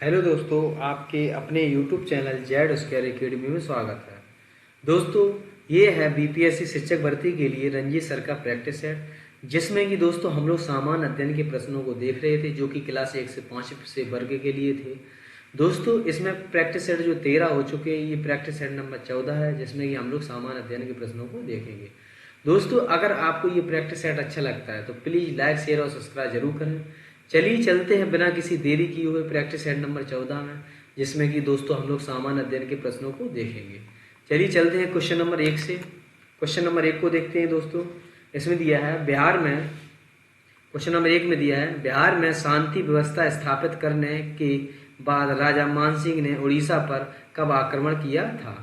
Hello दोस्तों, आपके अपने YouTube channel Z square academy में स्वागत है। दोस्तों, ये है बीपीएससी शिक्षक भर्ती के लिए रंजीत सर का प्रैक्टिस सेट, जिसमें कि दोस्तों हम लोग सामान्य अध्ययन के प्रश्नों को देख रहे थे, जो कि क्लास 1 से 5 से वर्ग के लिए थे। दोस्तों, इसमें प्रैक्टिस सेट जो 13 हो चुके हैं, ये प्रैक्टिस सेट नंबर 14 है, जिसमें कि हम लोग सामान्य अध्ययन के प्रश्नों को देखेंगे। दोस्तों, अगर आपको ये प्रैक्टिस सेट अच्छा लगता है तो प्लीज़ लाइक, शेयर और सब्सक्राइब जरूर करें। चलिए चलते हैं बिना किसी देरी किए हुए प्रैक्टिस सेट नंबर 14 में, जिसमें कि दोस्तों हम लोग सामान्य अध्ययन के प्रश्नों को देखेंगे। चलिए चलते हैं क्वेश्चन नंबर 1 से। क्वेश्चन नंबर 1 को देखते हैं दोस्तों। इसमें दिया है बिहार में, क्वेश्चन नंबर 1 में दिया है बिहार में शांति व्यवस्था स्थापित करने के बाद राजा मानसिंह ने उड़ीसा पर कब आक्रमण किया था।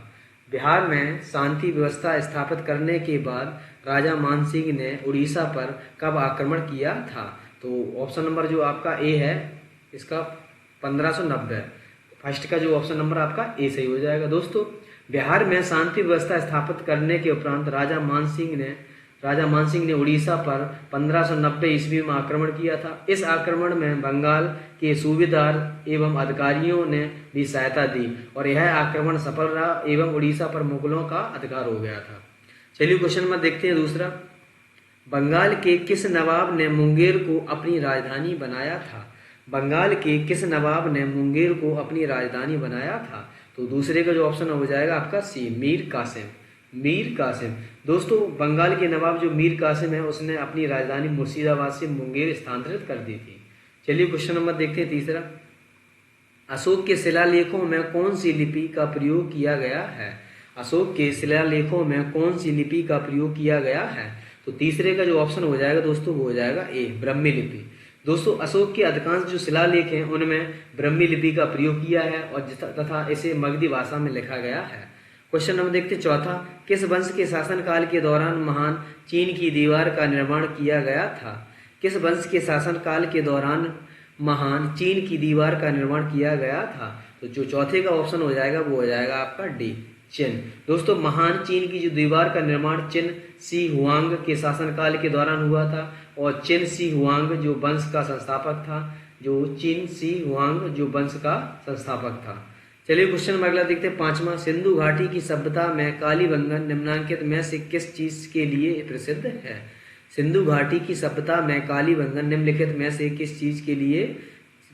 बिहार में शांति व्यवस्था स्थापित करने के बाद राजा मानसिंह ने उड़ीसा पर कब आक्रमण किया था। तो ऑप्शन नंबर जो आपका ए है, इसका 1590। फर्स्ट का जो ऑप्शन नंबर आपका ए सही हो जाएगा। दोस्तों, बिहार में शांति व्यवस्था स्थापित करने के उपरांत राजा मानसिंह ने उड़ीसा पर 1590 ईस्वी में आक्रमण किया था। इस आक्रमण में बंगाल के सूबेदार एवं अधिकारियों ने भी सहायता दी और यह आक्रमण सफल रहा एवं उड़ीसा पर मुगलों का अधिकार हो गया था। चलिए क्वेश्चन में देखते हैं दूसरा। बंगाल के किस नवाब ने मुंगेर को अपनी राजधानी बनाया था। बंगाल के किस नवाब ने मुंगेर को अपनी राजधानी बनाया था। तो दूसरे का जो ऑप्शन हो जाएगा आपका सी, मीर कासिम। मीर कासिम। दोस्तों, बंगाल के नवाब जो मीर कासिम है, उसने अपनी राजधानी मुर्शिदाबाद से मुंगेर स्थानांतरित कर दी थी। चलिए क्वेश्चन नंबर देखते हैं तीसरा। अशोक के शिलालेखों में कौन सी लिपि का प्रयोग किया गया है। अशोक के शिलालेखों में कौन सी लिपि का प्रयोग किया गया है। तो तीसरे का जो ऑप्शन हो जाएगा दोस्तों, वो हो जाएगा ए, ब्राह्मी लिपि। दोस्तों, अशोक के अधिकांश जो शिलालेख हैं उनमें ब्राह्मी लिपि का प्रयोग किया है और तथा इसे मगधी भाषा में लिखा गया है। क्वेश्चन नंबर देखते हैं चौथा। किस वंश के शासनकाल के दौरान महान चीन की दीवार का निर्माण किया गया था। किस वंश के शासनकाल के दौरान महान चीन की दीवार का निर्माण किया गया था। तो जो चौथे का ऑप्शन हो जाएगा वो हो जाएगा आपका डी, चिन। दोस्तों, महान चीन की जो दीवार का निर्माण चिन शी हुआंग के शासनकाल के दौरान हुआ था और चिन शी हुआंग जो वंश का संस्थापक था, जो चिन शी हुआंग जो वंश का संस्थापक था। चलिए क्वेश्चन नंबर अगला देखते हैं पांचवा। सिंधु घाटी की सभ्यता में कालीबंगन निम्नलिखित में से किस चीज के लिए प्रसिद्ध है। सिंधु घाटी की सभ्यता में कालीबंगन निम्नलिखित में से किस चीज के लिए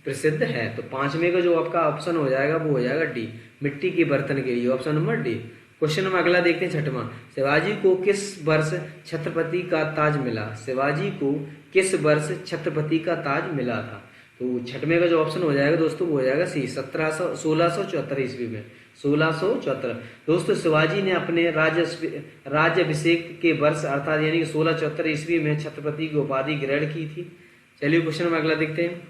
प्रसिद्ध है। तो पांचवें का जो आपका ऑप्शन हो जाएगा वो हो जाएगा डी, मिट्टी के बर्तन के लिए, option number D. Question number अगला देखते हैं छठवां। शिवाजी को किस वर्ष छत्रपति का ताज मिला। शिवाजी को किस वर्ष छत्रपति का ताज मिला था। तो छठवें का जो ऑप्शन हो जाएगा दोस्तों वो हो जाएगा सी, 1674 ईस्वी में, 1674। दोस्तों, शिवाजी ने अपने राज्याभिषेक के वर्ष अर्थात यानी कि 1674 ईस्वी में छत्रपति की उपाधि ग्रहण की थी। चलिए क्वेश्चन नंबर अगला देखते हैं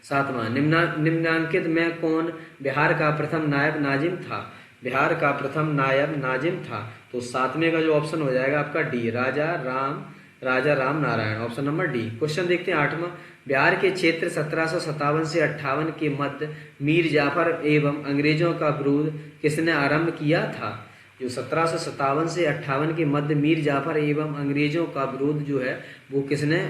सातवां। निम्नांकित में कौन बिहार का प्रथम नायब नाजिम था। बिहार का प्रथम नायब नाजिम था। तो सातवें का जो ऑप्शन हो जाएगा आपका D, Raja Ram Narayan, option number D. Question देखते हैं आठवां। बिहार के क्षेत्र 1757 से 58 के मध्य मीर जाफर एवं अंग्रेजों का विरोध किसने आरंभ किया था। जो 1757 से 58 के मध्य मीर जाफर एवं अंग्रेजों का विरोध जो है वो किसने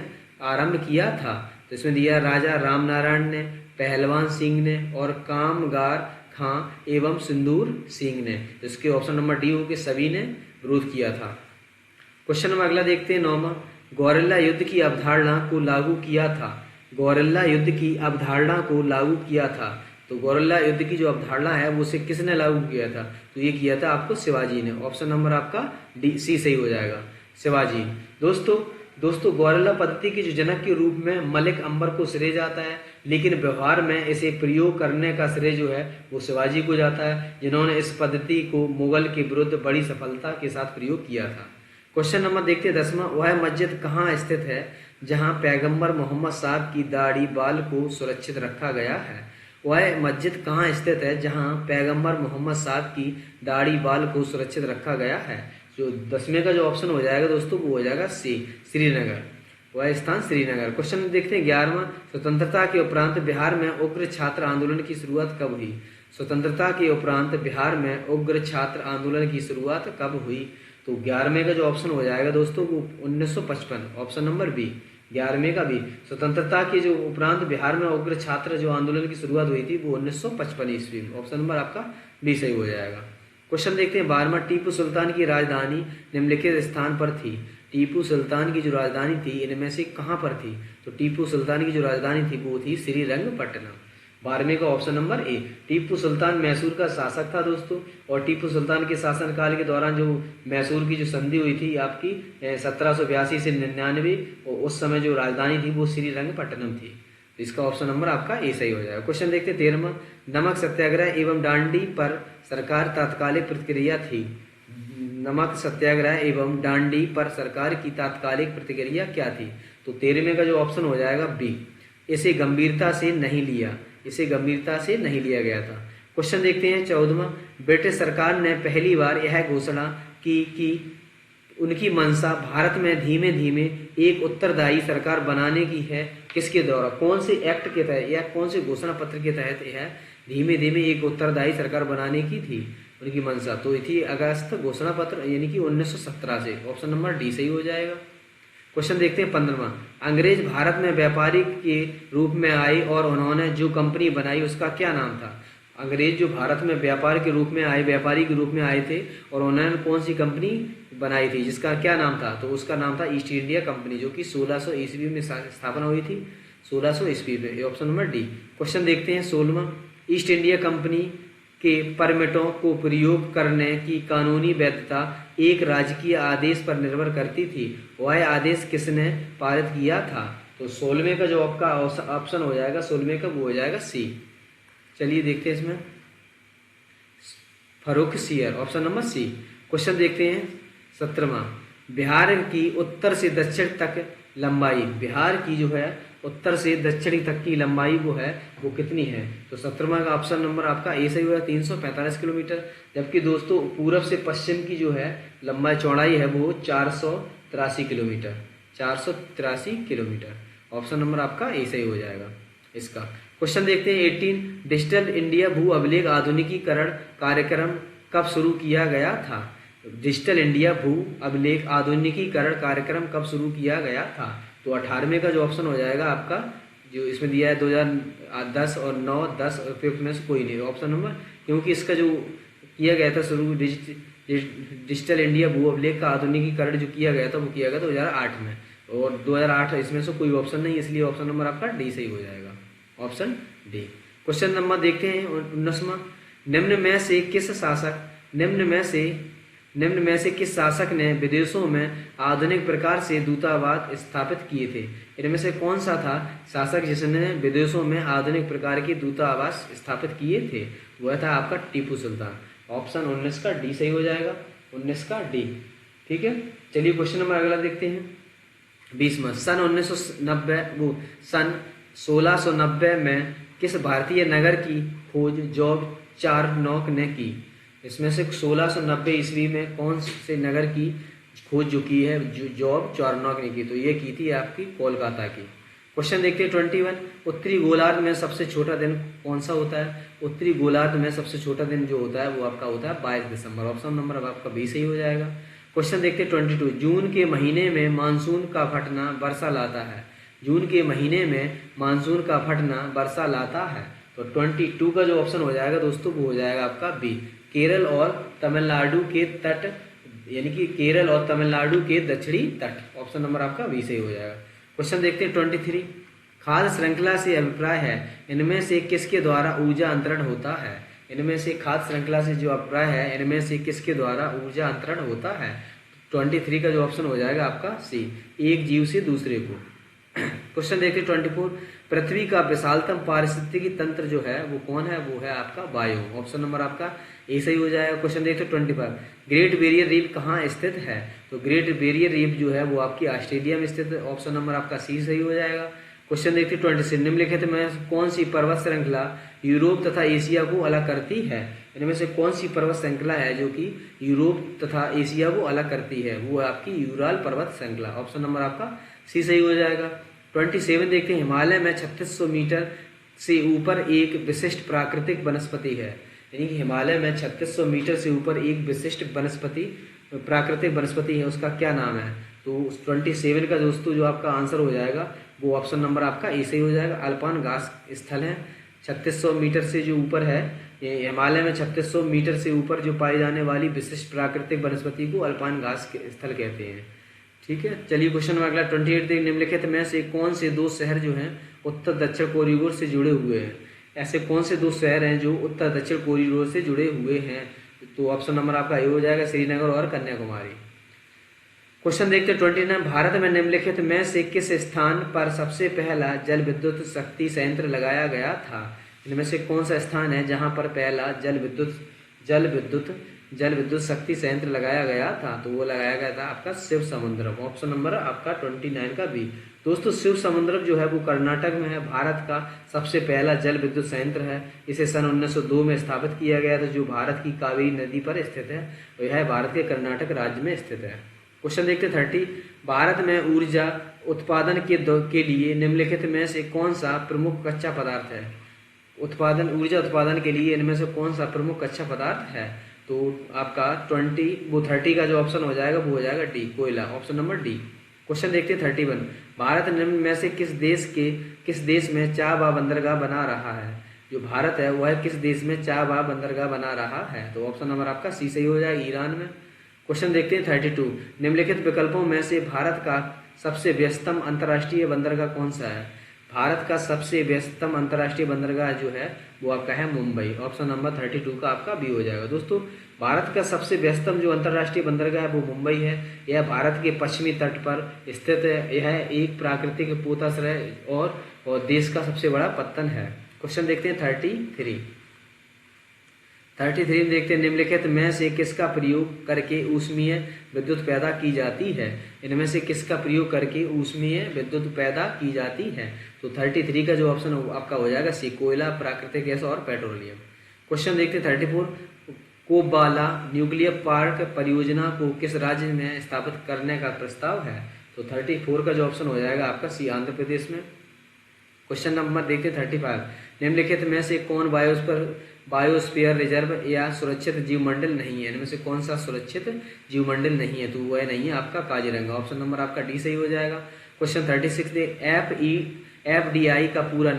आरंभ किया था। तो इसमें दिया राजा राम नारायण ने, पहलवान सिंह ने और कामगार खां एवं सिंदूर सिंह ने। इसके ऑप्शन नंबर डी हो के सभी ने विरोध किया था। क्वेश्चन नंबर अगला देखते हैं नौवां। गौरेला युद्ध की अवधारणा को लागू किया था। गौरेला युद्ध की अवधारणा को लागू किया था। तो गौरेला युद्ध की जो अवधारणा है वो उसे किसने लागू किया था। तो ये किया था आपको शिवाजी ने, ऑप्शन नंबर आपका डी, सी सही हो जाएगा, शिवाजी। दोस्तों गौरेला पद्धति के जो जनक के रूप में मलिक अंबर को श्रेय जाता है, लेकिन व्यवहार में इसे प्रयोग करने का श्रेय जो है वो शिवाजी को जाता है, जिन्होंने इस पद्धति को मुगल के विरुद्ध बड़ी सफलता के साथ प्रयोग किया था। क्वेश्चन नंबर देखते हैं 10वां। वह मस्जिद कहाँ स्थित है जहाँ पैगंबर मोहम्मद साहब की दाढ़ी बाल को सुरक्षित रखा गया है। वह मस्जिद कहाँ स्थित है जहाँ पैगंबर मोहम्मद साहब की दाढ़ी बाल को सुरक्षित रखा गया है। जो 10वें का जो ऑप्शन हो जाएगा दोस्तों वो हो जाएगा सी, श्रीनगर, वह स्थान श्रीनगर। क्वेश्चन देखते हैं 11वां। स्वतंत्रता के उपरांत बिहार में उग्र छात्र आंदोलन की शुरुआत कब हुई। स्वतंत्रता के उपरांत बिहार में उग्र छात्र आंदोलन की शुरुआत कब हुई। तो 11वें का जो ऑप्शन हो जाएगा दोस्तों वो 1955, ऑप्शन नंबर बी, 11वें का बी। स्वतंत्रता के जो उपरांत बिहार में उग्र छात्र जो आंदोलन की शुरुआत हुई थी वो 1955 ईस्वी में। ऑप्शन नंबर आपका बी सही हो जाएगा। क्वेश्चन देखते हैं 12वां, टीपू सुल्तान की राजधानी निम्नलिखित स्थान पर थी। टीपू सुल्तान की जो राजधानी थी इनमें से कहाँ पर थी? तो टीपू सुल्तान की जो राजधानी थी वो थी श्रीरंगपट्टनम। 12वें का option number A. Tipu Sultan Mysore का शासक था दोस्तों, और टीपू सुल्तान के शासनकाल के दौरान जो मैसूर की जो संधि हुई थी आपकी 1782 से 99, और उस समय जो राजधानी थी वो श्रीरंगपट्टनम थी। तो इसका ऑप्शन नंबर आपका ए सही हो जाएगा। क्वेश्चन देखते हैं 13वां, नमक सत्याग्रह एवं दांडी पर सरकार तात्कालिक प्रतिक्रिया थी। नमक सत्याग्रह एवं दांडी पर सरकार की तात्कालिक प्रतिक्रिया क्या थी? तो 13वें का जो ऑप्शन हो जाएगा बी, इसे गंभीरता से नहीं लिया, इसे गंभीरता से नहीं लिया गया था। क्वेश्चन देखते हैं 14वां, ब्रिटिश सरकार ने पहली बार यह घोषणा की कि उनकी मंशा भारत में धीमे धीमे एक उत्तरदायी सरकार बनाने की है। किसके द्वारा, कौन से एक्ट के तहत या कौन से घोषणा पत्र के तहत यह धीमे धीमे एक उत्तरदायी सरकार बनाने की थी उनकी मंशा? तो ये थी अगस्त घोषणा पत्र, यानी कि 1917 से। ऑप्शन नंबर डी सही हो जाएगा। क्वेश्चन देखते हैं 15वां, अंग्रेज भारत में व्यापारी के रूप में आए और उन्होंने जो कंपनी बनाई उसका क्या नाम था? अंग्रेज जो भारत में व्यापार के रूप में आए, व्यापारी के रूप में आए थे, और उन्होंने कौन सी कंपनी बनाई थी जिसका क्या नाम था? तो उसका नाम था ईस्ट इंडिया कंपनी, जो कि 1600 ईस्वी में स्थापना हुई थी, 1600 ईस्वी में। Option number D. क्वेश्चन देखते हैं 16वां, ईस्ट इंडिया कंपनी के परमिटों को प्रयोग करने की कानूनी वैधता एक राजकीय आदेश पर निर्भर करती थी। वह आदेश किसने पारित किया था? तो 16वें का जो आपका ऑप्शन हो जाएगा 16वें का वो हो जाएगा सी। चलिए देखते हैं इसमें, Farrukhsiyar, option number C. Question देखते हैं 17वां, बिहार की उत्तर से दक्षिण तक लंबाई, बिहार की जो है उत्तर से दक्षिणी तक की लंबाई वो है वो कितनी है? तो 17वां का ऑप्शन नंबर आपका ए सही हुआ, 345 किलोमीटर। जबकि दोस्तों पूरब से पश्चिम की जो है लंबाई चौड़ाई है वो 483 किलोमीटर, 483 किलोमीटर। ऑप्शन नंबर आपका ए सही हो जाएगा इसका। क्वेश्चन देखते हैं 18, डिजिटल इंडिया भू अभिलेख आधुनिकीकरण कार्यक्रम कब शुरू किया गया था? डिजिटल इंडिया भू अभिलेख आधुनिकीकरण कार्यक्रम कब शुरू किया गया था? तो 18वें का जो ऑप्शन हो जाएगा आपका, जो इसमें दिया है 2010 और 9, 10 और 5 में से कोई नहीं ऑप्शन नंबर, क्योंकि इसका जो किया गया था शुरू डिजिटल इंडिया भू अभिलेख का आधुनिकीकरण जो किया गया था वो किया गया 2008 में, और 2008 इसमें से कोई ऑप्शन नहीं, इसलिए ऑप्शन नंबर आपका डी सही हो जाएगा, ऑप्शन डी। क्वेश्चन नंबर देखते हैं 19वां, निम्न में से किस शासक ने विदेशों में आधुनिक प्रकार से दूतावास स्थापित किए थे? इनमें से कौन सा था शासक जिसने विदेशों में आधुनिक प्रकार के दूतावास स्थापित किए थे? वह था आपका टीपू सुल्तान। ऑप्शन 19 का डी सही हो जाएगा, 19 का डी। ठीक है, चलिए क्वेश्चन नंबर अगला देखते हैं 20वां, सन 1690 में किस भारतीय नगर की खोज जॉर्ज चारनॉक ने की? इसमें से 1690 ईस्वी में कौन से नगर की खोज जो की है जॉर्ज चारनॉक ने की? तो ये की थी आपकी कोलकाता की। क्वेश्चन देखते हैं 21, उत्तरी गोलार्ध में सबसे छोटा दिन कौन सा होता है? उत्तरी गोलार्ध में सबसे छोटा दिन जो होता है वो आपका होता है 22 दिसंबर। ऑप्शन नंबर अब आपका बी सही हो जाएगा। क्वेश्चन देखते हैं 22, जून के महीने में मानसून का फटना वर्षा लाता है। जून के महीने में मानसून का फटना वर्षा लाता है। तो 22 का जो ऑप्शन हो जाएगा दोस्तों वो हो जाएगा आपका बी, केरल और तमिलनाडु के तट, यानी कि केरल और तमिलनाडु के दक्षिणी तट। ऑप्शन नंबर आपका बी सही हो जाएगा। क्वेश्चन देखते हैं 23, खाद्य श्रृंखला से अभिप्राय है इनमें से किसके द्वारा ऊर्जा अंतरण होता है? इनमें से खाद्य श्रृंखला से जो अभिप्राय है इनमें से किसके द्वारा ऊर्जा अंतरण होता है? 23 का जो ऑप्शन हो जाएगा आपका सी, एक जीव से दूसरे को। क्वेश्चन देखिए 24, पृथ्वी का विशालतम पारिस्थितिकी तंत्र जो है वो कौन है? वो है आपका वायु। ऑप्शन नंबर आपका ए सही हो जाएगा। क्वेश्चन देखते 25, ग्रेट बैरियर रीफ कहाँ स्थित है? तो ग्रेट बैरियर रीफ जो है वो आपकी ऑस्ट्रेलिया में स्थित है। ऑप्शन नंबर आपका सी सही हो जाएगा। क्वेश्चन देखते 26, निम्नलिखित में कौन सी पर्वत श्रृंखला यूरोप तथा एशिया को अलग करती है? इनमें से कौन सी पर्वत श्रृंखला है जो कि यूरोप तथा एशिया को अलग करती है? वो है आपकी यूराल पर्वत श्रृंखला। ऑप्शन नंबर आपका सी सही हो जाएगा। 27 देखते हैं, हिमालय में 3600 मीटर से ऊपर एक विशिष्ट प्राकृतिक वनस्पति है। यानी कि हिमालय में 3600 मीटर से ऊपर एक विशिष्ट वनस्पति प्राकृतिक वनस्पति है, उसका क्या नाम है? तो 27 का दोस्तों जो आपका आंसर हो जाएगा वो ऑप्शन नंबर आपका ए सही हो जाएगा। अल्पाइन घास स्थल है 3600 मीटर से जो ऊपर है, ये हिमालय में 3600 मीटर से ऊपर जो पाई जाने वाली विशिष्ट प्राकृतिक वनस्पति को अल्पाइन घास स्थल कहते हैं। ठीक है, चलिए क्वेश्चन नंबर अगला 28 देखिए, निम्नलिखित में से कौन से दो शहर जो हैं उत्तर दक्षिण कॉरिडोर से जुड़े हुए हैं। ऐसे कौन से दो शहर हैं जो उत्तर दक्षिण कॉरिडोर से जुड़े हुए हैं? तो ऑप्शन नंबर आपका ए हो जाएगा, श्रीनगर और कन्याकुमारी। क्वेश्चन देखते हैं 29, भारत में निम्नलिखित में से किस स्थान पर सबसे पहला जल विद्युत शक्ति संयंत्र लगाया गया था? इनमें से कौन सा स्थान है जहां पर पहला जल विद्युत शक्ति संयंत्र लगाया गया था? तो वो लगाया गया था आपका शिव समुद्रम। ऑप्शन नंबर आपका 29 का बी। दोस्तों शिव समुद्रम जो है वो कर्नाटक में है, भारत का सबसे पहला जल विद्युत संयंत्र है। इसे सन 1902 में स्थापित किया गया था, जो भारत की कावेरी नदी पर स्थित है और यह भारत के कर्नाटक राज्य में स्थित है। क्वेश्चन देखते 30, भारत में ऊर्जा उत्पादन के लिए निम्नलिखित में से कौन सा प्रमुख कच्चा पदार्थ है? ऊर्जा उत्पादन के लिए इनमें से कौन सा प्रमुख कच्चा पदार्थ है? तो आपका 30 का जो ऑप्शन हो जाएगा वो हो जाएगा डी, कोयला। Option number D. क्वेश्चन देखते हैं 31, भारत निम्न में से किस देश में चाबा बंदरगाह बना रहा है? जो भारत है वह किस देश में चाबा बंदरगाह बना रहा है? तो ऑप्शन नंबर आपका सी सही हो जाएगा, ईरान में। क्वेश्चन देखते हैं 32, निम्नलिखित विकल्पों में से भारत का सबसे व्यस्तम अंतर्राष्ट्रीय बंदरगाह कौन सा है? भारत का सबसे व्यस्तम अंतर्राष्ट्रीय बंदरगाह जो है वो आपका है मुंबई। ऑप्शन नंबर 32 का आपका बी हो जाएगा। दोस्तों भारत का सबसे व्यस्तम जो अंतर्राष्ट्रीय बंदरगाह है वो मुंबई है। यह भारत के पश्चिमी तट पर स्थित है। यह एक प्राकृतिक पोताश्रय और देश का सबसे बड़ा पत्तन है। क्वेश्चन देखते हैं 33 में देखते हैं, निम्नलिखित में से किसका प्रयोग करके ऊष्मीय विद्युत पैदा की जाती है? इनमें से किसका प्रयोग करके ऊष्मीय विद्युत पैदा की जाती है? तो 33 का जो ऑप्शन आपका हो जाएगा सी, कोयला, प्राकृतिक गैस और पेट्रोलियम। क्वेश्चन देखते हैं 34, कोबाला न्यूक्लियर पार्क परियोजना को किस राज्य में स्थापित करने का प्रस्ताव है? तो 34 का जो ऑप्शन हो जाएगा आपका सी, आंध्र प्रदेश में। क्वेश्चन नंबर देखते 35, निम्नलिखित में से कौन बायोस्फीयर रिजर्व या सुरक्षित जीवमंडल नहीं है? इनमें से कौन सा सुरक्षित जीवमंडल नहीं है? तो वह नहीं है आपका काजीरंगा। ऑप्शन नंबर आपका डी सही हो जाएगा। क्वेश्चन 36 एफडीआई का पूरा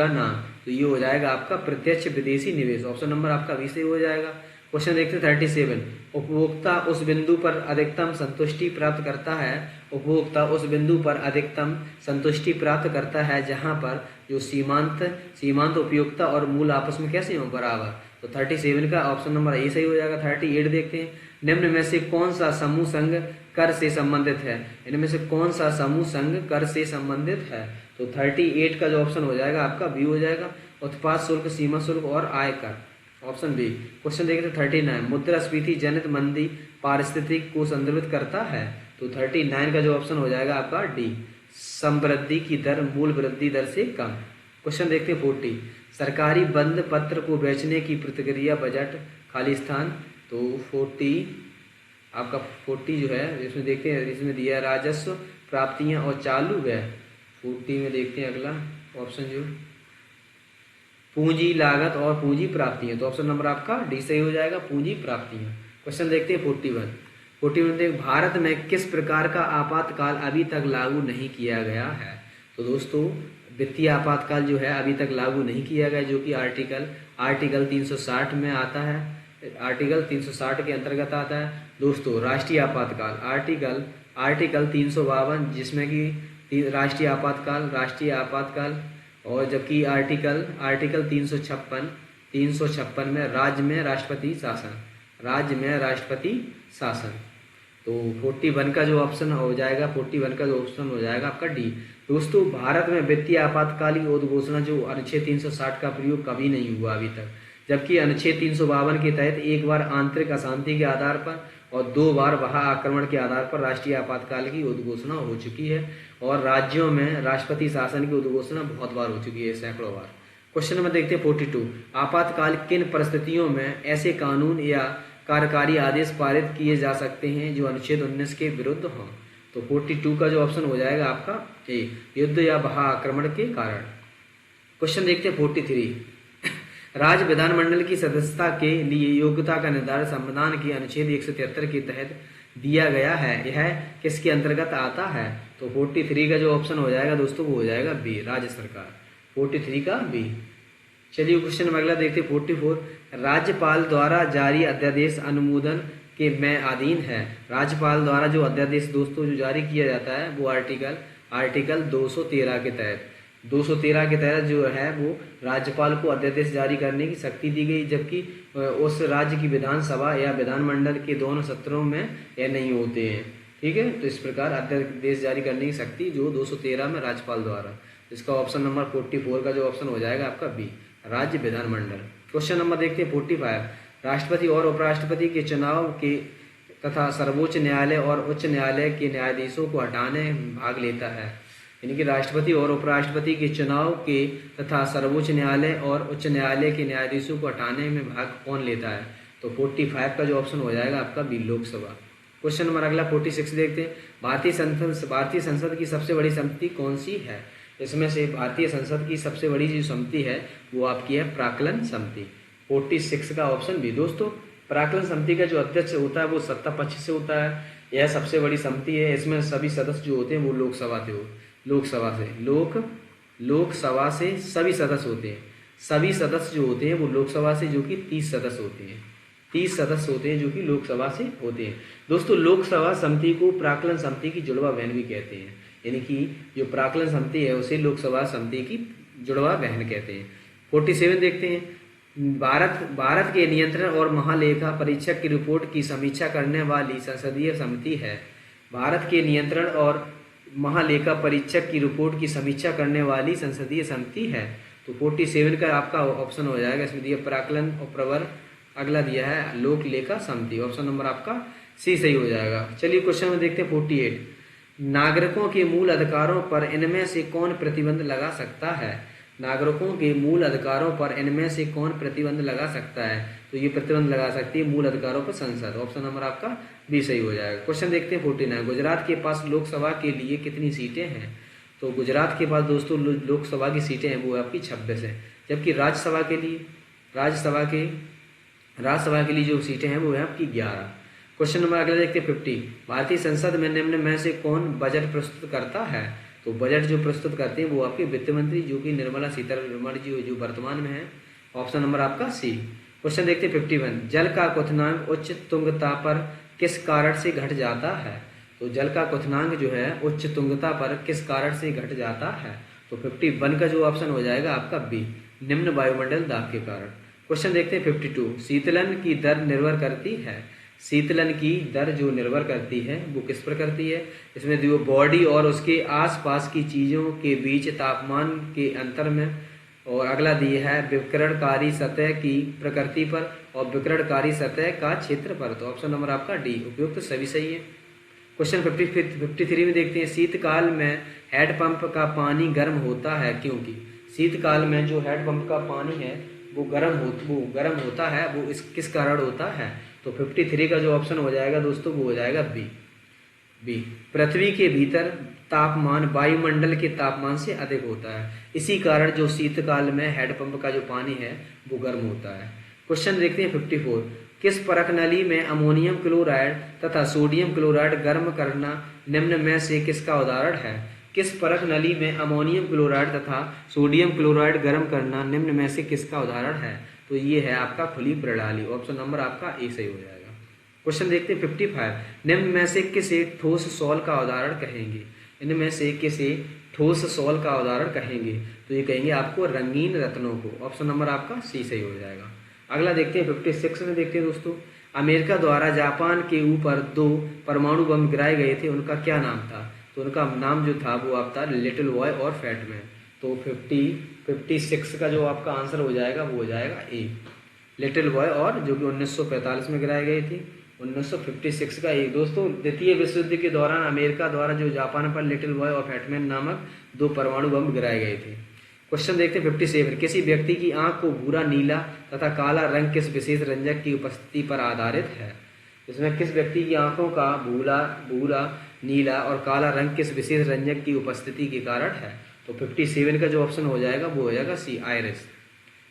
नाम, तो ये हो जाएगा आपका प्रत्यक्ष विदेशी निवेश। ऑप्शन नंबर आपका बी सही हो जाएगा। क्वेश्चन देखते 37, उपभोक्ता उस बिंदु पर अधिकतम संतुष्टि प्राप्त करता है जहां पर जो सीमांत उपयोगिता और मूल आपस में कैसे हो, बराबर। तो 37 का ऑप्शन नंबर ए सही हो जाएगा। 38 देखते हैं, निम्न में से कौन सा समूह संघ कर से संबंधित है? इनमें से कौन सा समूह संघ कर से संबंधित है? तो 38 का जो ऑप्शन हो जाएगा आपका बी हो जाएगा, उत्पाद शुल्क, सीमा शुल्क और आयकर। Option B. क्वेश्चन देखते 39, मुद्रास्फीति जनित मंदी पारिस्थितिकी को संदर्भित करता है? तो 39 का जो ऑप्शन हो जाएगा आपका डी, संवृद्धि की दर मूल वृद्धि दर से कम। क्वेश्चन देखते हैं 40, सरकारी बंद पत्र को बेचने की प्रतिक्रिया बजट खाली स्थान। तो 40 जो है इसमें देखते हैं, इसमें दिया राजस्व प्राप्तियां और चालू व्यय। 40 में देखते हैं अगला ऑप्शन जो पूंजी लागत और पूंजी प्राप्तियां। तो ऑप्शन नंबर आपका डी सही हो जाएगा, पूंजी प्राप्तियां। क्वेश्चन देखते हैं 41 देख, भारत में किस प्रकार का आपातकाल अभी तक लागू नहीं किया गया है? तो दोस्तों वित्तीय आपातकाल जो है अभी तक लागू नहीं किया गया, जो कि आर्टिकल 360 में आता है। आर्टिकल 360 के अंतर्गत आता है। दोस्तों राष्ट्रीय आपातकाल आर्टिकल 352, जिसमें कि राष्ट्रीय आपातकाल और जबकि आर्टिकल 356 में राज्य में राष्ट्रपति शासन। तो 41 का जो ऑप्शन हो जाएगा आपका डी। दोस्तों भारत में वित्तीय आपातकालीन उद्घोषणा जो अनुच्छेद 360 का प्रयोग कभी नहीं हुआ अभी तक, जबकि अनुच्छेद 352 के तहत एक बार आंतरिक अशांति के आधार पर और 2 बार बाह्य आक्रमण के आधार पर राष्ट्रीय आपातकाल की उद्घोषणा हो चुकी है, और राज्यों में राष्ट्रपति शासन की उद्घोषणा बहुत बार हो चुकी है, सैकड़ों बार। क्वेश्चन नंबर देखते हैं 42, आपातकाल किन परिस्थितियों में ऐसे कानून या कार्यकारी आदेश पारित किए जा सकते हैं जो अनुच्छेद 19 के विरुद्ध हों? तो 42 का जो ऑप्शन हो जाएगा आपका ए, युद्ध या बाह्य आक्रमण के कारण। क्वेश्चन देखते हैं 43, राज्य विधानमंडल की सदस्यता के लिए योग्यता का निर्धारण संविधान के अनुच्छेद 173 के तहत दिया गया है यह किसके अंतर्गत आता है? तो 43 का जो ऑप्शन हो जाएगा दोस्तों वो हो जाएगा बी, राज्य सरकार। 43 का बी। चलिए क्वेश्चन नंबर अगला देखते हैं 44। राज्यपाल द्वारा जारी अध्यादेश अनुमोदन के में अधीन है। राज्यपाल द्वारा जो अध्यादेश दोस्तों जो जारी किया जाता है वो आर्टिकल 213 के तहत 213 के तहत जो है वो राज्यपाल को अध्यादेश जारी करने की शक्ति दी गई, जबकि उस राज्य की विधानसभा या विधानमंडल के दोनों सत्रों में यह नहीं होते हैं। ठीक है, तो इस प्रकार अध्यादेश जारी करने की शक्ति जो 213 में राज्यपाल द्वारा। इसका ऑप्शन नंबर 44 का जो ऑप्शन हो जाएगा आपका बी, राज्य विधानमंडल। क्वेश्चन नंबर देखते हैं 45। राष्ट्रपति और उपराष्ट्रपति के चुनाव के तथा सर्वोच्च न्यायालय और उच्च न्यायालय के न्यायाधीशों को हटाने में भाग लेता है। यानी कि राष्ट्रपति और उपराष्ट्रपति के चुनाव के तथा सर्वोच्च न्यायालय और उच्च न्यायालय के न्यायाधीशों को हटाने में भाग कौन लेता है? तो 45 का जो ऑप्शन हो जाएगा आपका बी, लोकसभा। क्वेश्चन नंबर अगला 46 देखते हैं। भारतीय संसद की सबसे बड़ी समिति कौन सी है? इसमें से भारतीय संसद की सबसे बड़ी जो समिति है वो आपकी है प्राक्कलन समिति। 46 का ऑप्शन बी। दोस्तों प्राक्कलन समिति का जो अध्यक्ष होता है वो सत्ता पक्ष से होता है। यह सबसे बड़ी समिति है। इसमें सभी सदस्य जो होते हैं वो लोकसभा से सभी सदस्य होते हैं। सभी सदस्य जो होते हैं वो लोकसभा से, जो कि 30 सदस्य होते हैं। 30 सदस्य होते हैं जो कि लोकसभा से होते हैं। दोस्तों लोकसभा समिति को प्राक्कलन समिति की जुड़वा बहन भी कहते हैं। यानी कि जो प्राक्कलन समिति है उसे लोकसभा समिति की जुड़वा बहन कहते हैं। 47 देखते हैं। भारत के नियंत्रण और महालेखा परीक्षक की रिपोर्ट की समीक्षा करने वाली संसदीय समिति है। भारत के नियंत्रण और महालेखा परीक्षक की रिपोर्ट की समीक्षा करने वाली संसदीय समिति है। तो 47 का आपका ऑप्शन हो जाएगा। इसमें दिया प्राक्कलन और प्रवर, अगला दिया है लोक लेखा समिति। ऑप्शन नंबर आपका सी सही हो जाएगा। चलिए क्वेश्चन में देखते हैं 48। नागरिकों के मूल अधिकारों पर इनमें से कौन प्रतिबंध लगा सकता है? नागरिकों के मूल अधिकारों पर इनमें से कौन प्रतिबंध लगा सकता है? तो ये प्रतिबंध लगा सकती है मूल अधिकारों पर संसद। ऑप्शन नंबर आपका बी सही हो जाएगा। क्वेश्चन देखते हैं 49। गुजरात के पास लोकसभा के लिए कितनी सीटें हैं? तो गुजरात के पास दोस्तों लोकसभा की सीटें हैं वो आपकी 26 है, जबकि राज्यसभा के लिए जो सीटें हैं वो है आपकी 11। क्वेश्चन नंबर अगला देखते हैं 50। भारतीय संसद में निम्न में से कौन बजट प्रस्तुत करता है? तो बजट जो प्रस्तुत करते हैं वो आपके वित्त मंत्री, जो कि निर्मला सीतारमण जी जो वर्तमान में है। ऑप्शन नंबर आपका सी। क्वेश्चन देखते हैं 51। जल का क्वथनांक उच्च तुंगता पर किस कारण से घट जाता है? तो जल का क्वथनांक जो है उच्च तुंगता पर किस कारण से घट जाता है? तो 51 का जो ऑप्शन हो जाएगा आपका बी, निम्न वायुमंडल दाब के कारण। क्वेश्चन देखते हैं 52। शीतलन की दर निर्भर करती है। शीतलन की दर जो निर्भर करती है वो किस पर करती है? इसमें जो बॉडी और उसके आसपास की चीजों के बीच तापमान के अंतर में, और अगला दिया है विकिरणकारी सतह की प्रकृति पर और विकिरणकारी सतह का क्षेत्र पर। तो ऑप्शन नंबर आपका डी, उपयुक्त सभी सही है। क्वेश्चन 53 में देखते हैं। शीतकाल में हैंडपंप का पानी गर्म होता है क्योंकि? शीतकाल में जो हैंडपंप का पानी है वो गर्म होता है, वो किस कारण होता है? तो 53 का जो ऑप्शन हो जाएगा दोस्तों वो हो जाएगा बी। पृथ्वी के भीतर तापमान वायुमंडल के तापमान से अधिक होता है, इसी कारण जो शीतकाल में हैंडपंप का जो पानी है वो गर्म होता है। क्वेश्चन देखते हैं 54। किस परख नली में अमोनियम क्लोराइड तथा सोडियम क्लोराइड गर्म करना निम्न में से किसका उदाहरण है? किस परख नली में अमोनियम क्लोराइड तथा सोडियम क्लोराइड गर्म करना निम्न में से किसका उदाहरण है? तो ये है आपका खुली प्रणाली। ऑप्शन नंबर आपका ए सही हो जाएगा। क्वेश्चन देखते हैं 55। निम्न में से किसे ठोस सॉल का उदाहरण कहेंगे? इनमें से किसे ठोस सॉल का उदाहरण कहेंगे? तो ये कहेंगे आपको रंगीन रत्नों को। ऑप्शन नंबर आपका सी सही हो जाएगा। अगला देखते हैं 56 में देखते हैं दोस्तों। अमेरिका द्वारा जापान के ऊपर 2 परमाणु बम गिराए गए थे, उनका क्या नाम था? तो उनका नाम जो था वो आपका लिटिल बॉय और फैट मैन। तो 56 का जो आपका आंसर हो जाएगा वो हो जाएगा ए, लिटिल बॉय, और जो कि 1945 में गिराए गए थे। 1956 का ए। दोस्तों द्वितीय विश्व युद्ध के दौरान अमेरिका द्वारा जो जापान पर लिटिल बॉय और फैटमैन नामक 2 परमाणु बम गिराए गए थे। क्वेश्चन देखते हैं 57। किसी व्यक्ति की आंख को भूरा, नीला तथा काला रंग किस विशेष रंजक की उपस्थिति पर आधारित है? इसमें किस व्यक्ति की आंखों का भूरा, नीला और काला रंग किस विशेष रंजक की उपस्थिति के कारण है? तो 57 का जो ऑप्शन हो जाएगा वो हो जाएगा सी, आयरिस।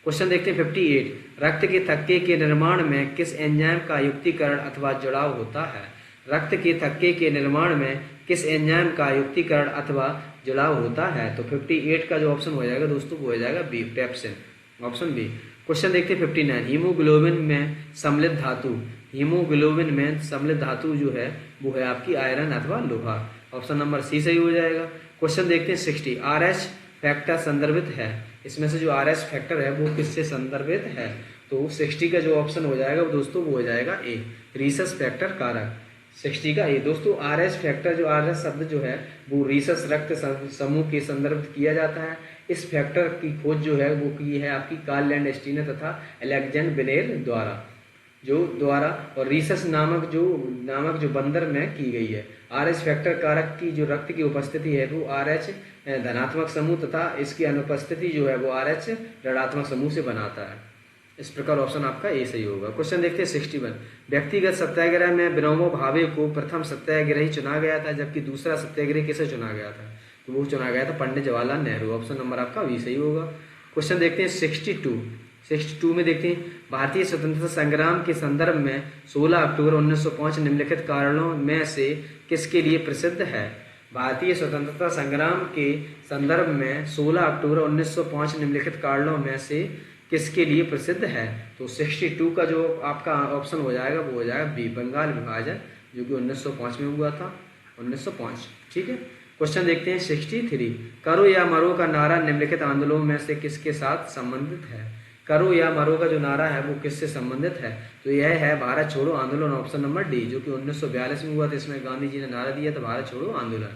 क्वेश्चन देखते हैं 58। रक्त के थक्के के निर्माण में किस एंजाइम का युक्तिकरण अथवा जुड़ाव होता है? रक्त के थक्के के निर्माण में किस एंजाइम का युक्तिकरण अथवा जुड़ाव होता है? तो 58 का जो ऑप्शन हो जाएगा दोस्तों वो हो जाएगा B, pepsin, option B. Question देखते हैं 59, हीमोग्लोबिन में सम्मिलित धातु, हीमोग्लोबिन में सम्मिलित धातु जो है वो है आपकी आयरन अथवा लोहा, ऑप्शन नंबर सी सही हो जाएगा। क्वेश्चन देखते हैं 60, आरएच फैक्टर संदर्भित है, इसमें से जो आरएच फैक्टर है वो किससे संदर्भित है? तो 60 का जो ऑप्शन हो जाएगा दोस्तों वो हो जाएगा ए, रीसस फैक्टर कारक, 60 का ए। दोस्तों आरएच फैक्टर जो आरएच शब्द जो है वो रीसस रक्त समूह के संदर्भित किया जाता है। इस फैक्टर की खोज जो है वो की है आपकी कार्ल लैंडस्टीनर तथा अलेक्जेंडर बेनेल द्वारा और रीसस नामक जो बंदर में की गई है। आरएच फैक्टर कारक की जो रक्त की उपस्थिति है वो आरएच धनात्मक समूह तथा इसकी अनुपस्थिति जो है वो आरएच ऋणात्मक समूह से बनाता है। इस प्रकार ऑप्शन आपका ए सही होगा। क्वेश्चन देखते हैं 61, व्यक्तिगत सत्याग्रह में विनोबा भावे को प्रथम सत्याग्रही चुना गया था, जबकि दूसरा सत्याग्रही किसे चुना गया था? तो वो चुना गया था पंडित जवाहरलाल नेहरू, ऑप्शन नंबर आपका बी सही होगा। क्वेश्चन देखते हैं 62 में देखते हैं, भारतीय स्वतंत्रता संग्राम के संदर्भ में 16 अक्टूबर 1905 निम्नलिखित कारणों में से किसके लिए प्रसिद्ध है? भारतीय स्वतंत्रता संग्राम के संदर्भ में 16 अक्टूबर 1905 निम्नलिखित कारणों में से किसके लिए प्रसिद्ध है? तो 62 का जो आपका ऑप्शन हो जाएगा वो हो जाएगा बी, बंगाल विभाजन, जो कि 1905 में हुआ था, 1905। ठीक है। क्वेश्चन देखते हैं 63, करो या मरो का नारा निम्नलिखित आंदोलनों में से किसके साथ संबंधित है? करो या मरो का जो नारा है वो किससे संबंधित है? तो यह है भारत छोड़ो आंदोलन, ऑप्शन नंबर डी, जो कि 1942 में हुआ था। इसमें गांधी जी ने नारा दिया था भारत छोड़ो आंदोलन।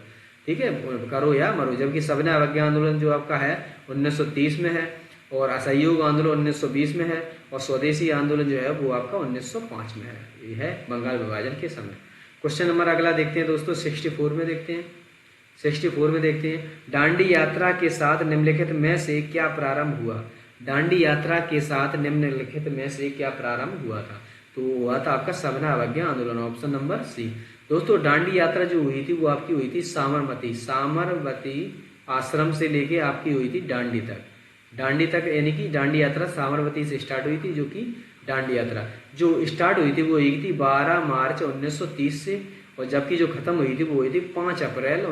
ठीक है, करो या मरो। जबकि सविनय अवज्ञा आंदोलन जो आपका है 1930 में है, और असहयोग आंदोलन 1920 में है, और स्वदेशी आंदोलन जो है वो आपका 1905 में है। ये है बंगाल विभाजन के समय। क्वेश्चन नंबर अगला देखते हैं दोस्तों 64 में देखते हैं। 64 में देखते हैं, दांडी यात्रा के साथ निम्नलिखित में से क्या प्रारंभ हुआ? दांडी यात्रा के साथ निम्नलिखित में से क्या प्रारंभ हुआ था? तो हुआ था आपका सविनय अवज्ञा आंदोलन, ऑप्शन नंबर सी। दोस्तों दांडी यात्रा जो हुई थी वो आपकी हुई थी साबरमती आश्रम से लेके आपकी हुई थी दांडी तक, यानी कि दांडी यात्रा साबरमती से स्टार्ट हुई थी, जो कि दांडी यात्रा जो स्टार्ट हुई थी वो हुई थी 12 मार्च 1930 से, और जबकि जो खत्म हुई थी वो हुई थी 5 अप्रैल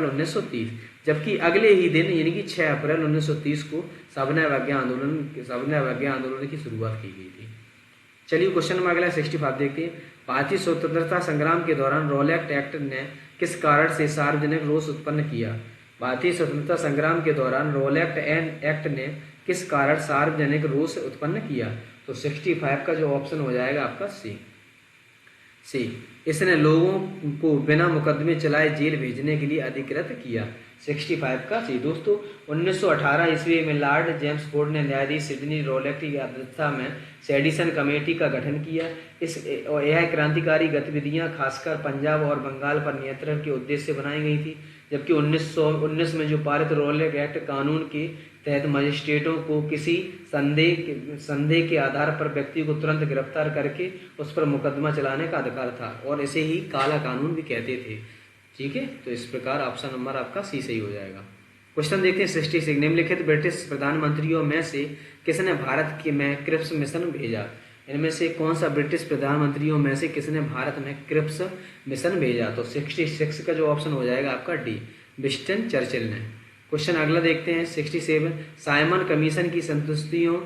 1930। जबकि अगले ही दिन यानी कि 6 अप्रैल 1930 को सविनय अवज्ञा आंदोलन की शुरुआत की गई थी। चलिए क्वेश्चन नंबर अगला 65 देखते हैं, भारतीय स्वतंत्रता संग्राम के दौरान रॉलेट एक्ट ने किस कारण से सार्वजनिक रोष उत्पन्न किया? भारतीय स्वतंत्रता संग्राम के दौरान रॉलेट एक्ट ने किस कारण सार्वजनिक रोष उत्पन्न किया? तो 65 का जो ऑप्शन हो जाएगा आपका सी। इसने लोगों को बिना मुकदमे चलाए जेल भेजने के लिए अधिकृत किया, 65 का सी। दोस्तों 1918 ईस्वी में लॉर्ड जेम्स फोर्ड ने न्यायाधीश सिडनी रॉलेट की अध्यक्षता में सेडिशन कमेटी का गठन किया। यह क्रांतिकारी गतिविधियां खासकर पंजाब और बंगाल पर नियंत्रण के उद्देश्य से बनाई गई थी। जबकि 1919 में जो पारित रॉलेट एक्ट कानून के तहत मजिस्ट्रेटों को किसी संदेह के आधार पर व्यक्ति को तुरंत गिरफ्तार करके उस पर मुकदमा चलाने का अधिकार था, और इसे ही काला कानून भी कहते थे। ठीक है, तो इस प्रकार ऑप्शन नंबर आपका सी सही हो जाएगा। क्वेश्चन देखते हैं 66, निम्नलिखित ब्रिटिश प्रधानमंत्रियों में से किसने भारत के में क्रिप्स मिशन भेजा? इनमें से कौन सा ब्रिटिश प्रधानमंत्रियों में से किसने भारत में क्रिप्स मिशन भेजा? तो 66 का जो ऑप्शन हो जाएगा आपका डी, विंस्टन चर्चिल ने। क्वेश्चन अगला देखते हैं 67, साइमन कमीशन की संतुष्टियों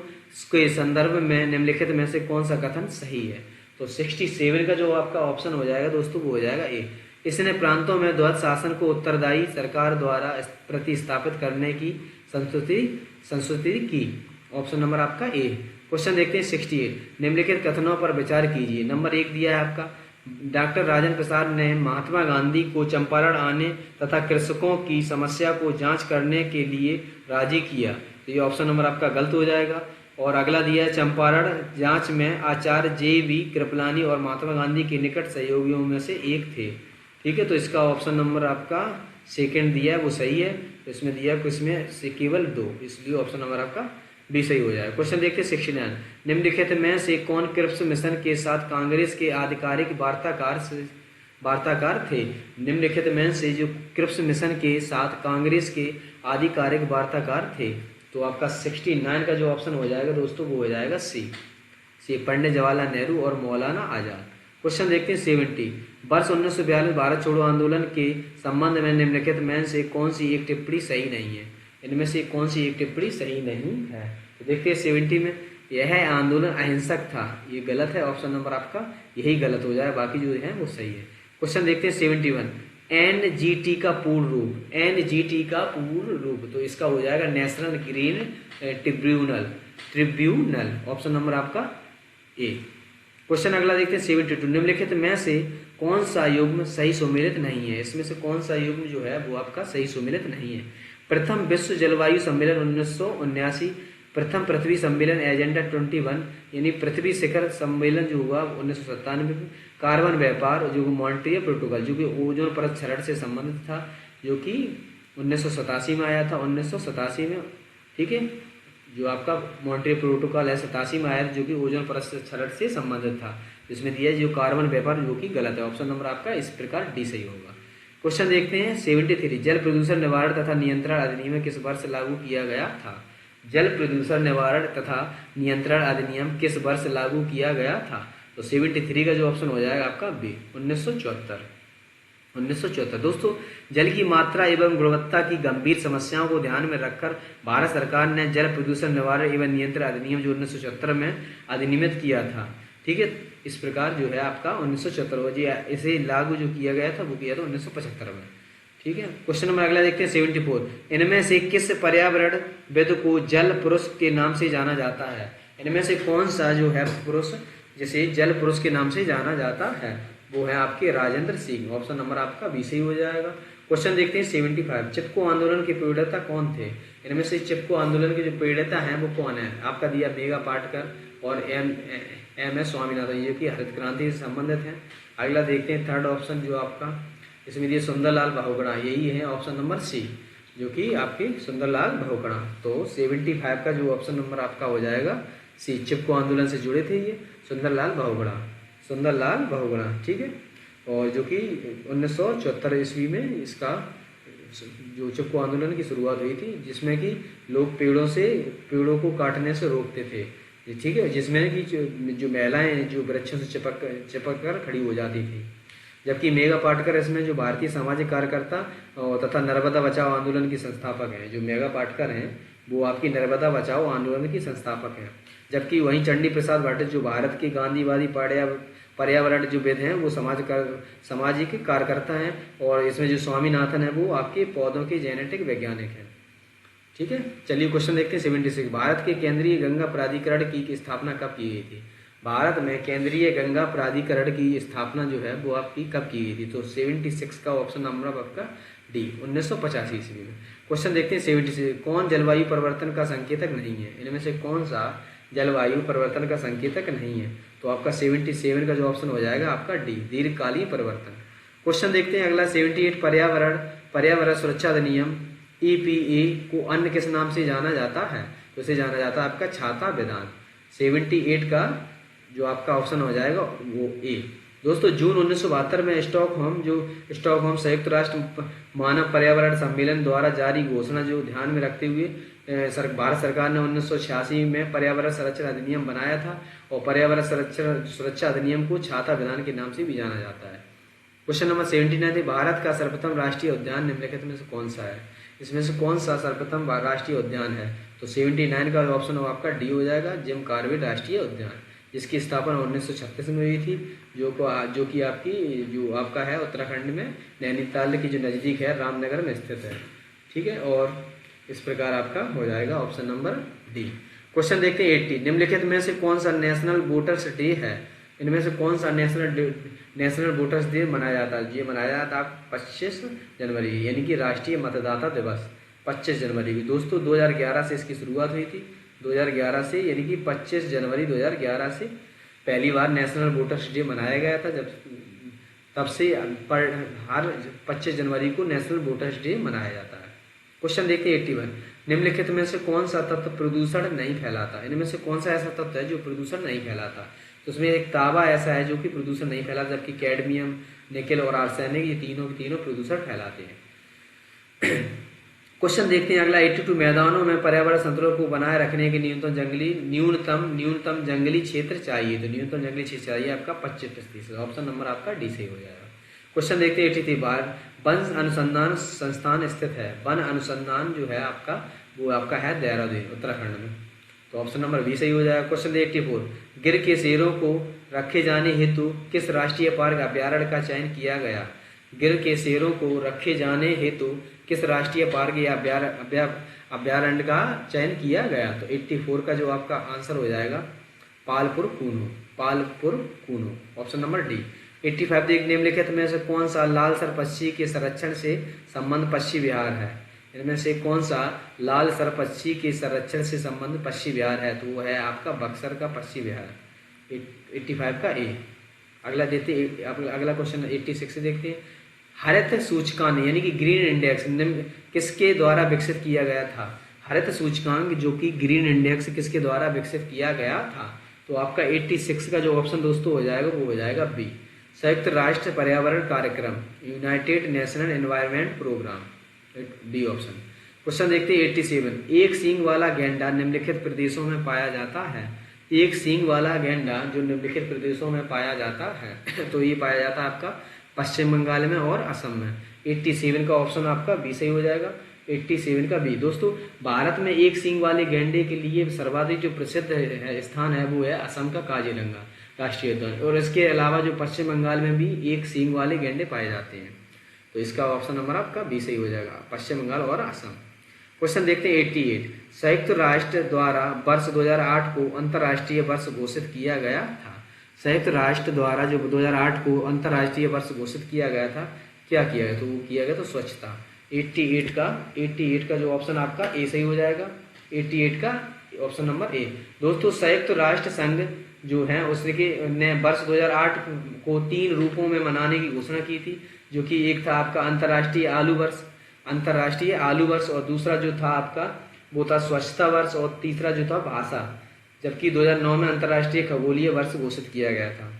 के संदर्भ में निम्नलिखित में से कौन सा कथन सही है? तो 67 का जो आपका ऑप्शन हो जाएगा दोस्तों वो हो जाएगा ए, इसने प्रांतों में द्वैध शासन को उत्तरदायी सरकार द्वारा प्रतिस्थापित करने की संस्तुति की, ऑप्शन नंबर आपका ए। क्वेश्चन देखते हैं 68, निम्नलिखित कथनों पर विचार कीजिए। नंबर 1 दिया है आपका, डॉक्टर राजेंद्र प्रसाद ने महात्मा गांधी को चंपारण आने तथा कृषकों की समस्या को जांच करने के लिए राजी किया, तो ये ऑप्शन नंबर आपका गलत हो जाएगा। और अगला दिया है, चंपारण जांच में आचार्य जे.वी. कृपलानी और महात्मा गांधी के निकट सहयोगियों में से एक थे। ठीक है, तो इसका ऑप्शन नंबर आपका सेकंड दिया है वो सही है, तो इसमें दिया इसमें से केवल 2, इसलिए ऑप्शन नंबर आपका बी सही हो जाएगा। क्वेश्चन देखते हैं 69, निम्नलिखित में से कौन क्रिप्स मिशन के साथ कांग्रेस के आधिकारिक वार्ताकार थे? निम्नलिखित में से जो क्रिप्स मिशन के साथ कांग्रेस के आधिकारिक वार्ताकार थे, तो आपका 69 का जो ऑप्शन हो जाएगा दोस्तों वो हो जाएगा सी, पंडित जवाहरलाल नेहरू और मौलाना आजाद। क्वेश्चन देखते हैं 70। वर्ष 1942 भारत छोड़ो आंदोलन के संबंध में निम्नलिखित में से कौन सी एक टिप्पणी सही नहीं है? इनमें से कौन सी एक टिप्पणी सही नहीं है? तो देखते हैं 70 में, यह आंदोलन अहिंसक था, ये गलत है, ऑप्शन नंबर आपका यही गलत हो जाए, बाकी जो है वो सही है। क्वेश्चन देखते हैं 71। एनजीटी का पूर्ण रूप, एनजीटी का पूर्ण रूप, तो इसका हो जाएगा national green tribunal, tribunal, option number आपका ए। क्वेश्चन अगला देखते हैं 72। निम्नलिखित में से कौन सा युग्म सही सुमेलित नहीं है? इसमें से कौन सा युग्म जो है वो आपका सही सुमेलित नहीं है? प्रथम विश्व जलवायु सम्मेलन 1979, प्रथम पृथ्वी सम्मेलन एजेंडा 21 यानी पृथ्वी शिखर सम्मेलन जो हुआ 1997 में, कार्बन व्यापार जो मॉन्ट्रियल प्रोटोकॉल जो कि ओजोन परत क्षरण से संबंधित था, जो कि 1987 में आया था, 1987 में, ठीक है, जो आपका मॉन्ट्रियल प्रोटोकॉल है 87 में आया, जो कि ओजोन परत क्षरण से संबंधित था, जिसमें दिया है जो कार्बन व्यापार, जो कि गलत है, ऑप्शन नंबर आपका इस प्रकार डी सही होगा। क्वेश्चन देखते हैं 73। जल प्रदूषण निवारण तथा नियंत्रण अधिनियम किस वर्ष लागू किया गया था? जल प्रदूषण निवारण तथा नियंत्रण अधिनियम किस वर्ष लागू किया गया था? तो 73 का जो ऑप्शन हो जाएगा आपका बी, 1974। 1974। दोस्तों, जल की मात्रा एवं गुणवत्ता की गंभीर समस्याओं को ध्यान में रखकर भारत सरकार ने जल प्रदूषण निवारण एवं नियंत्रण अधिनियम जो 1974 में अधिनियमित किया था, ठीक है, इस प्रकार जो है आपका 1974 जी इसे लागू जो किया गया था वो किया था 1975 में, ठीक है। क्वेश्चन नंबर अगला देखते हैं 74। इनमें से किस पर्यावरणविद को जल पुरुष के नाम से जाना जाता है? इनमें से कौन सा जो है पुरुष जिसे जल पुरुष के नाम से जाना जाता है? वो है आपके राजेंद्र सिंह, ऑप्शन नंबर आपका बी सही हो जाएगा। क्वेश्चन देखते हैं 75। चिपको आंदोलन के प्रेरणाता कौन थे? इनमें से चिपको आंदोलन के जो प्रेरणाता हैं वो कौन है? आपका दिया मेघा पाटकर और एम एस स्वामीनाथन, ये कि हरित क्रांति से संबंधित हैं। अगला देखते हैं थर्ड ऑप्शन जो आपका इसमें दिया सुंदरलाल बहुगुणा, यही है ऑप्शन नंबर सी, जो कि आपकी सुंदरलाल बहुगुणा। तो 75 का जो ऑप्शन नंबर आपका हो जाएगा सी, चिपको आंदोलन से जुड़े थे ये सुंदरलाल बहुगुणा, सुंदरलाल बहुगुणा, ठीक है। और जो कि 1974 ईस्वी में इसका जो चिपको आंदोलन की शुरुआत हुई थी, जिसमें कि लोग पेड़ों को काटने से रोकते थे, ठीक है, जिसमें कि जो महिलाएं जो वृक्षों से चिपक कर खड़ी हो जाती थी। जबकि मेघा पाटकर इसमें जो भारतीय सामाजिक कार्यकर्ता तथा नर्मदा बचाओ आंदोलन की संस्थापक हैं। जो मेघा पाटकर हैं वो आपकी नर्मदा बचाओ आंदोलन की संस्थापक हैं। जबकि वहीं चंडी प्रसाद भट्ट जो भारत के गांधीवादी पर्यावरण जो वेद हैं वो सामाजिक कार्यकर्ता हैं। और इसमें जो स्वामीनाथन है वो आपके पौधों के जेनेटिक वैज्ञानिक हैं, ठीक है। चलिए क्वेश्चन देखते हैं 76। भारत के केंद्रीय गंगा प्राधिकरण की स्थापना कब की गई थी? भारत में केंद्रीय गंगा प्राधिकरण की स्थापना जो है वो आपकी कब की गई थी? तो 76 का ऑप्शन नंबर आपका डी, 1985 ईस्वी में। क्वेश्चन देखते हैं 76। कौन जलवायु परिवर्तन का संकेतक नहीं है? इनमें से कौन सा जलवायु परिवर्तन का संकेतक नहीं है? तो आपका 77 का जो ऑप्शन हो जाएगा आपका डी, दीर्घकालीन परिवर्तन। क्वेश्चन देखते हैं अगला 78। पर्यावरण सुरक्षा अधिनियम EPA को अन्य किस नाम से जाना जाता है? तो इसे जाना जाता है आपका छाता विधान। 78 का जो आपका ऑप्शन हो जाएगा वो ए। दोस्तों, जून 1972 में स्टॉकहोम संयुक्त राष्ट्र मानव पर्यावरण सम्मेलन द्वारा जारी घोषणा जो ध्यान में रखते हुए भारत सरकार ने 1986 में पर्यावरण संरक्षण अधिनियम बनाया था। और पर्यावरण सुरक्षा अधिनियम को छाता विधान के नाम से भी जाना जाता है। Question number 79। भारत का सर्वप्रथम राष्ट्रीय उद्यान निम्नलिखित में से कौन सा है? इसमें से कौन सा सर्वप्रथम राष्ट्रीय उद्यान है? तो 79 का ऑप्शन आपका डी हो जाएगा, जिम कॉर्बेट राष्ट्रीय उद्यान, जिसकी स्थापना 1936 में हुई थी, जो कि आपकी जो आपका है उत्तराखंड में नैनीताल की जो नज़दीक है, रामनगर में स्थित है, ठीक है। और इस प्रकार आपका हो जाएगा ऑप्शन नंबर डी। क्वेश्चन देखते हैं 80। निम्नलिखित में से कौन सा नेशनल वोटर्स डे है? इनमें से कौन सा नेशनल वोटर्स डे मनाया जाता है? ये मनाया जाता है 25 जनवरी, यानी कि राष्ट्रीय मतदाता दिवस 25 जनवरी की। दोस्तों, 2011 से इसकी शुरुआत हुई थी, 2011 से, यानी कि 25 जनवरी 2011 से पहली बार नेशनल वोटर्स डे मनाया गया था। तब से हर 25 जनवरी को नेशनल वोटर्स डे मनाया जाता है। क्वेश्चन देखते हैं 81। निम्नलिखित में से कौन सा तत्व प्रदूषण नहीं फैलाता? इनमें से कौन सा ऐसा तत्व है जो प्रदूषण नहीं फैलाता? तो उसमें एक तांबा ऐसा है जो कि प्रदूषण नहीं फैलाता, जबकि कैडमियम, निकेल और आर्सेनिक ये तीनों प्रदूषण फैलाते हैं। क्वेश्चन देखते हैं अगला 82 मैदानों में पर्यावरण संतुलन को बनाए रखने के न्यूनतम जंगली क्षेत्र चाहिए। तो न्यूनतम जंगली क्षेत्र चाहिए आपका 25%। ऑप्शन नंबर आपका डी सही हो जाएगा। क्वेश्चन देखते हैं 83 वन अनुसंधान संस्थान स्थित है। वन अनुसंधान जो है आपका वो आपका है देहरादून उत्तराखंड में। तो ऑप्शन नंबर बी सही हो जाएगा। क्वेश्चन 84 गिर के शेरों को रखे जाने हेतु किस राष्ट्रीय पार्क अभ्यारण्य का चयन किया गया। गिर के शेरों को रखे जाने हेतु किस राष्ट्रीय पार्क या अभ्यारण्य का चयन किया गया। तो 84 का जो आपका आंसर हो जाएगा Palpur Kuno. Option number D. 85 एक निम्नलिखित में से कौन सा लालसर पक्षी के संरक्षण से संबंध पक्षी विहार है। इनमें से कौन सा लालसर पक्षी के संरक्षण से संबंध पक्षी विहार है। तो वो है आपका बक्सर का पक्षी विहार। 85 का ए। अगला क्वेश्चन 86 से देखते हैं। हरित सूचकांक यानी कि ग्रीन इंडेक्स किसके द्वारा विकसित किया गया था। हरित सूचकांक जो कि ग्रीन इंडेक्स किसके द्वारा विकसित किया गया था। तो आपका 86 का जो ऑप्शन दोस्तों हो जाएगा वो हो जाएगा बी संयुक्त राष्ट्र पर्यावरण कार्यक्रम United National environment programme. D option. Question देखते हैं 87 एक सींग वाला गैंडा निम्नलिखित प्रदेशों में पाया जाता है। एक सींग वाला गैंडा जो निम्नलिखित प्रदेशों में पाया जाता है तो ये पाया जाता है आपका पश्चिम बंगाल में और असम में। 87 का ऑप्शन आपका बी सही हो जाएगा। 87 का बी। दोस्तों भारत में एक सींग वाले गैंडे के लिए सर्वाधिक जो प्रसिद्ध स्थान है वो है असम का काजीरंगा राष्ट्रीय उद्यान। और इसके अलावा जो पश्चिम बंगाल में भी एक सींग वाले गैंडे पाए जाते हैं। तो इसका ऑप्शन नंबर आपका बी सही हो जाएगा पश्चिम बंगाल और असम। क्वेश्चन देखते हैं 88 संयुक्त राष्ट्र द्वारा वर्ष 2008 को अंतर्राष्ट्रीय वर्ष घोषित किया गया था। संयुक्त राष्ट्र द्वारा जो 2008 को अंतर्राष्ट्रीय वर्ष घोषित किया गया था क्या किया गया। तो वो किया गया तो स्वच्छता। 88 का जो ऑप्शन आपका ए सही हो जाएगा। 88 का ऑप्शन नंबर ए। दोस्तों संयुक्त राष्ट्र संघ जो है उसने वर्ष 2008 को 3 रूपों में मनाने की घोषणा की थी। जो कि एक था आपका अंतर्राष्ट्रीय आलू वर्ष और दूसरा जो था आपका वो था स्वच्छता वर्ष और तीसरा जो था भाषा। जबकि 2009 में अंतर्राष्ट्रीय खगोलीय वर्ष घोषित किया गया था।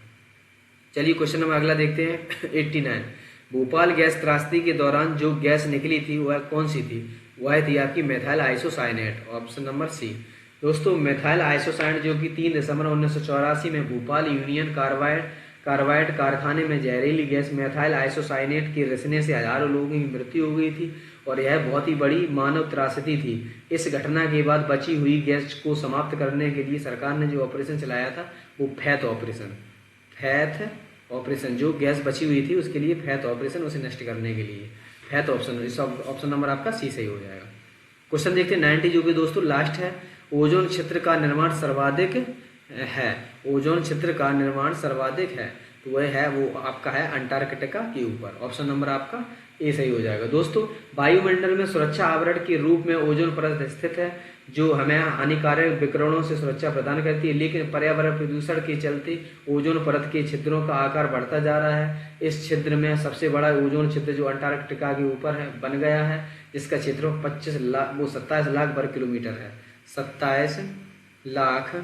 चलिए क्वेश्चन नंबर अगला देखते हैं 89 भोपाल गैस त्रासदी के दौरान जो गैस निकली थी वह कौन सी थी। वह थी आपकी methyl isocyanate. Option number C. दोस्तों मेथाइल आइसोसाइनेट जो कि 3 दिसंबर 1984 में भोपाल यूनियन कार्बाइड कारखाने में जहरीली गैस मेथाइल आइसोसाइनेट के रिसने से हजारों लोगों की मृत्यु हो गई थी और यह बहुत ही बड़ी मानव त्रासदी थी। इस घटना के बाद बची हुई गैस को समाप्त करने के लिए सरकार ने जो ऑपरेशन चलाया था वो फैथ ऑपरेशन जो गैस बची हुई थी उसके लिए फैथ ऑपरेशन उसे नष्ट करने के लिए फैथ ऑप्शन। इस ऑप्शन नंबर आपका सी सही हो जाएगा। क्वेश्चन देखते हैं 90 जो कि दोस्तों लास्ट है। ओजोन क्षेत्र का निर्माण सर्वाधिक है तो वह है वो आपका है अंटार्कटिका के ऊपर। ऑप्शन नंबर आपका ए सही हो जाएगा। दोस्तों वायुमंडल में सुरक्षा आवरण के रूप में ओजोन परत स्थित है जो हमें हानिकारक विकिरणों से सुरक्षा प्रदान करती है। लेकिन पर्यावरण प्रदूषण के चलते ओजोन परत के छिद्रों का आकार बढ़ता जा रहा है। इस छिद्र में सबसे बड़ा ओजोन छिद्र जो अंटार्कटिका के ऊपर है बन गया है जिसका क्षेत्र 27 लाख वर्ग किलोमीटर है। 27 लाख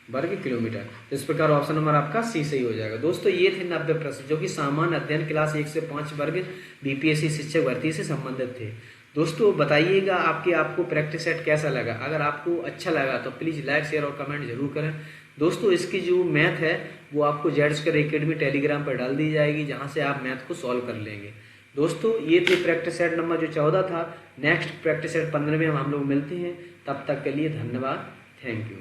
वर्ग किलोमीटर। इस प्रकार ऑप्शन नंबर आपका सी सही हो जाएगा। दोस्तों ये थे 90 प्रश्न जो कि सामान्य अध्ययन क्लास 1 से 5 वर्ग बीपीएससी शिक्षक भर्ती से संबंधित थे। दोस्तों बताइएगा आपको प्रैक्टिस सेट कैसा लगा। अगर आपको अच्छा लगा तो प्लीज़ लाइक शेयर और कमेंट जरूर करें। दोस्तों इसकी जो मैथ है वो आपको जेड स्क्वायर एकेडमी टेलीग्राम पर डाल दी जाएगी जहाँ से आप मैथ को सॉल्व कर लेंगे। दोस्तों ये थे प्रैक्टिस सेट नंबर जो 14 था। नेक्स्ट प्रैक्टिस सेट 15 में हम लोग मिलते हैं। तब तक के लिए धन्यवाद। Thank you.